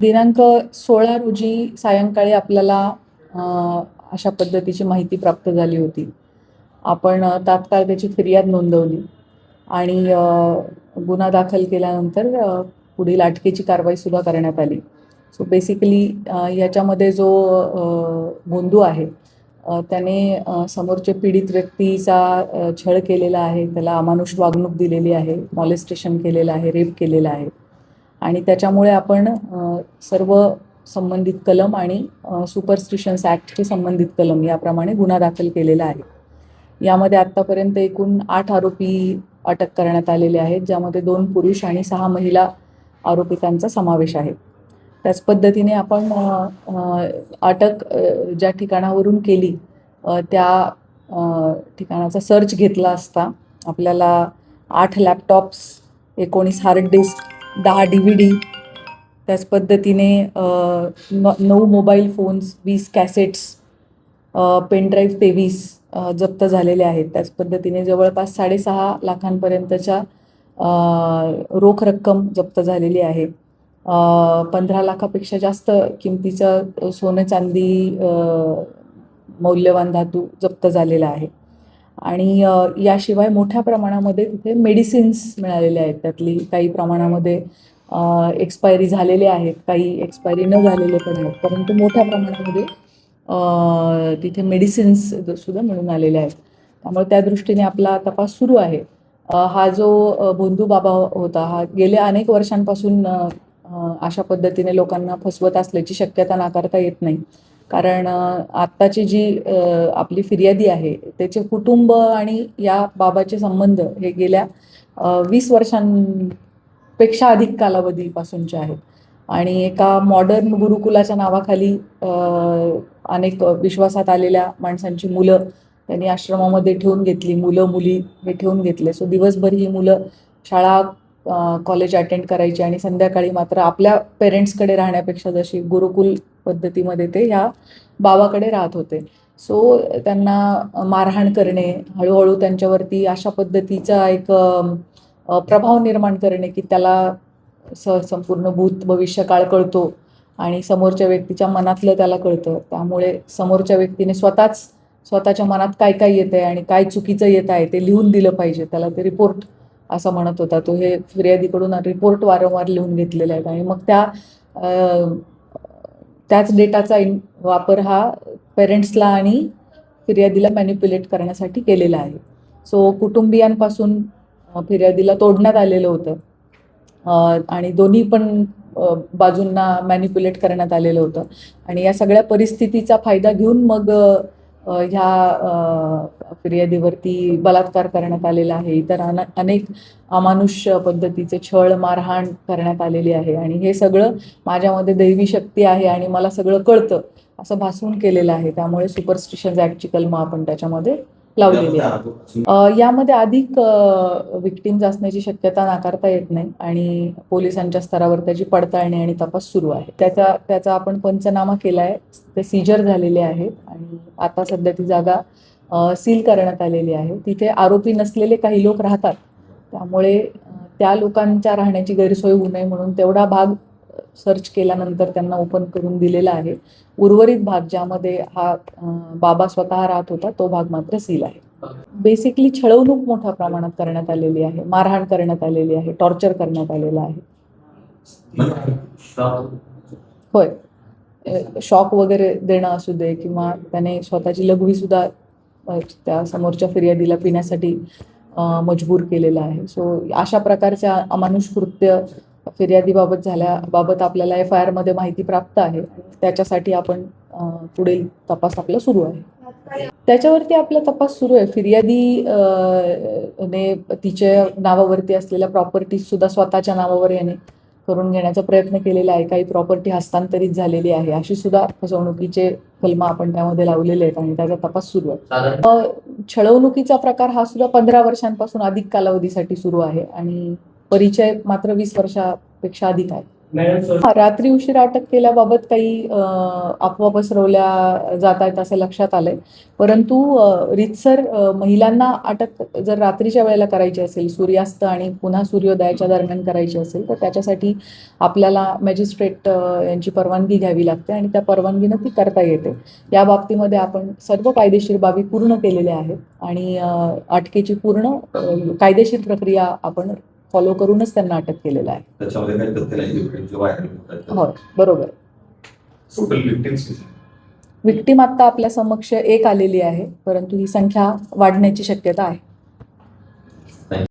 दिनांक 16 रोजी सायंकाळी आपल्याला अशा पद्धतीची माहिती प्राप्त झाली होती. आपण तात्काळ त्याची फिर्याद नोंदवली आणि गुन्हा दाखल केल्यानंतर पुढील अटकेची कारवाईसुद्धा करण्यात आली. सो बेसिकली याच्यामध्ये जो भोंदू आहे त्याने समोरचे पीडित व्यक्तीचा छळ केलेला आहे, त्याला अमानुष वागणूक दिलेली आहे, मॉलेस्टेशन केलेलं आहे, रेप केलेला आहे आणि त्याच्यामुळे आपण सर्व संबंधित कलम आणि सुपरस्टिशन्स ॲक्टशी संबंधित कलम याप्रमाणे गुन्हा दाखल केलेला आहे. यामध्ये आत्तापर्यंत एकूण 8 आरोपी अटक करण्यात आलेले आहेत, ज्यामध्ये 2 पुरुष आणि 6 महिला आरोपितांचा समावेश आहे. त्याच पद्धतीने आपण अटक ज्या ठिकाणावरून केली त्या ठिकाणाचा सर्च घेतला असता आपल्याला 8 लॅपटॉप्स, 19 हार्ड डिस्क, 10 DVD, त्याच पद्धतीने 9 मोबाईल फोन्स, 20 कॅसेट्स, पेनड्राईव्ह 23 जप्त झालेले आहेत. त्याच पद्धतीने जवळपास 6.5 लाखांपर्यंतच्या रोख रक्कम जप्त झालेली आहे. 15 लाखापेक्षा जास्त किमतीचं सोने चांदी मौल्यवान धातू जप्त झालेला आहे आणि याशिवाय मोठ्या प्रमाणामध्ये तिथे मेडिसिन्स मिळालेले आहेत. त्यातली काही प्रमाणामध्ये एक्सपायरी झालेले आहेत, काही एक्सपायरी न झालेले पण आहेत, परंतु मोठ्या प्रमाणामध्ये तिथे मेडिसिन्स सुद्धा मिळून आलेले आहेत. त्यामुळे त्या दृष्टीने आपला तपास सुरू आहे. हा जो भोंदू बाबा होता हा गेल्या अनेक वर्षांपासून अशा पद्धतीने लोकांना फसवत असल्याची शक्यता नाकारता येत नाही. कारण आत्ताची जी आपली फिर्यादी आहे त्याचे कुटुंब आणि या बाबाचे संबंध हे गेल्या 20 वर्षांपेक्षा अधिक कालावधीपासूनचे आहेत आणि एका मॉडर्न गुरुकुलाच्या नावाखाली अनेक विश्वासात आलेल्या माणसांची मुलं त्यांनी आश्रमामध्ये ठेवून घेतली, मुलं मुली हे ठेवून घेतले. सो दिवसभर ही मुलं शाळा कॉलेज अटेंड करायची आणि संध्याकाळी मात्र आपल्या पेरेंट्सकडे राहण्यापेक्षा जशी गुरुकुल पद्धतीमध्ये ते ह्या बाबाकडे राहत होते. सो त्यांना मारहाण करणे, हळूहळू त्यांच्यावरती अशा पद्धतीचा एक प्रभाव निर्माण करणे की त्याला संपूर्ण भूत भविष्यकाळ कळतो आणि समोरच्या व्यक्तीच्या मनातलं त्याला कळतं. त्यामुळे समोरच्या व्यक्तीने स्वतःच्या मनात काय काय येत आहे आणि काय चुकीचं येत आहे ते लिहून दिलं पाहिजे. त्याला ते रिपोर्ट असं म्हणत होता. तो हे फिर्यादीकडून रिपोर्ट वारंवार लिहून घेतलेले आहेत आणि मग त्याच डेटाचा वापर हा पेरेंट्सला आणि फिर्यादीला मॅनिप्युलेट करण्यासाठी केलेला आहे. सो कुटुंबियांपासून फिर्यादीला तोडण्यात आलेलं होतं आणि दोन्ही पण बाजूंना मॅनिप्युलेट करण्यात आलेलं होतं आणि या सगळ्या परिस्थितीचा फायदा घेऊन मग ह्या फिर्यादीवरती बलात्कार करण्यात आलेला आहे. इतर अनेक अमानुष पद्धतीचे छळ, मारहाण करण्यात आलेली आहे आणि हे सगळं माझ्यामध्ये दैवी शक्ती आहे आणि मला सगळं कळतं असं भासून केलेलं आहे. त्यामुळे सुपरस्टिशन्स ॲक्टची कलमं आपण त्याच्यामध्ये लावलेली आहे. यामध्ये अधिक विक्टिम्स असण्याची शक्यता नाकारता येत नाही आणि पोलिसांच्या स्तरावर त्याची पडताळणी आणि तपास सुरू आहे. त्याचा आपण पंचनामा केला आहे, ते सीजर झालेले आहेत आणि आता सध्या ती जागा सील करण्यात आलेली आहे. तिथे आरोपी नसलेले काही लोक राहतात, त्यामुळे त्या लोकांच्या राहण्याची गैरसोय होऊ नये म्हणून तेवढा भाग सर्च केल्यानंतर त्यांना ओपन करून दिलेला आहे. उर्वरित भाग ज्यामध्ये हा बाबा स्वतः राहत होता तो भाग मात्र सील आहे. बेसिकली छळवणूक मोठ्या प्रमाणात करण्यात आलेली आहे, मारहाण करण्यात आलेली आहे, टॉर्चर करण्यात आलेलं आहे. होय, शॉक वगैरे देणं असू दे किंवा त्याने स्वतःची लघवी सुद्धा त्या समोरच्या फिर्यादीला पिण्यासाठी मजबूर केलेला आहे. सो अशा प्रकारच्या अमानुष कृत्य फिर्यादीबाबत झाल्याबाबत आपल्याला FIR मध्ये माहिती प्राप्त आहे. त्याच्यासाठी आपण पुढील तपास आपला सुरू आहे. त्याच्यावरती आपला तपास सुरू आहे. फिर्यादी ने तिच्या नावावरती असलेल्या प्रॉपर्टीज सुद्धा स्वतःच्या नावावर याने करून घेण्याचा प्रयत्न केलेला आहे. काही प्रॉपर्टी हस्तांतरित झालेली आहे. अशी सुद्धा फसवणुकीचे कलम आपण त्यामध्ये लावलेले आहेत आणि त्याचा तपास सुरू आहे. छळवणुकीचा प्रकार हा सुद्धा 15 वर्षांपासून अधिक कालावधीसाठी सुरू आहे आणि परिचय मात्र 20 वर्षापेक्षा अधिक आहे. रात्री उशिरा अटक केल्याबाबत काही अफवा पसरवल्या जात आहेत असं लक्षात आलंय. परंतु रीतसर महिलांना अटक जर रात्रीच्या वेळेला करायची असेल, सूर्यास्त आणि पुन्हा सूर्योदयाच्या दरम्यान करायची असेल, तर त्याच्यासाठी आपल्याला मॅजिस्ट्रेट यांची परवानगी घ्यावी लागते आणि त्या परवानगीनं ती करता येते. या बाबतीमध्ये आपण सर्व कायदेशीर बाबी पूर्ण केलेल्या आहेत आणि अटकेची पूर्ण कायदेशीर प्रक्रिया आपण फॉलो करूनच त्यांना अटक केलेलं आहे. त्याच्यामध्ये काही तथ्य नाही. हो, बरोबर. टोटल विक्टिम्स विक्टीम आता आपल्या समक्ष एक आलेली आहे, परंतु ही संख्या वाढण्याची शक्यता आहे.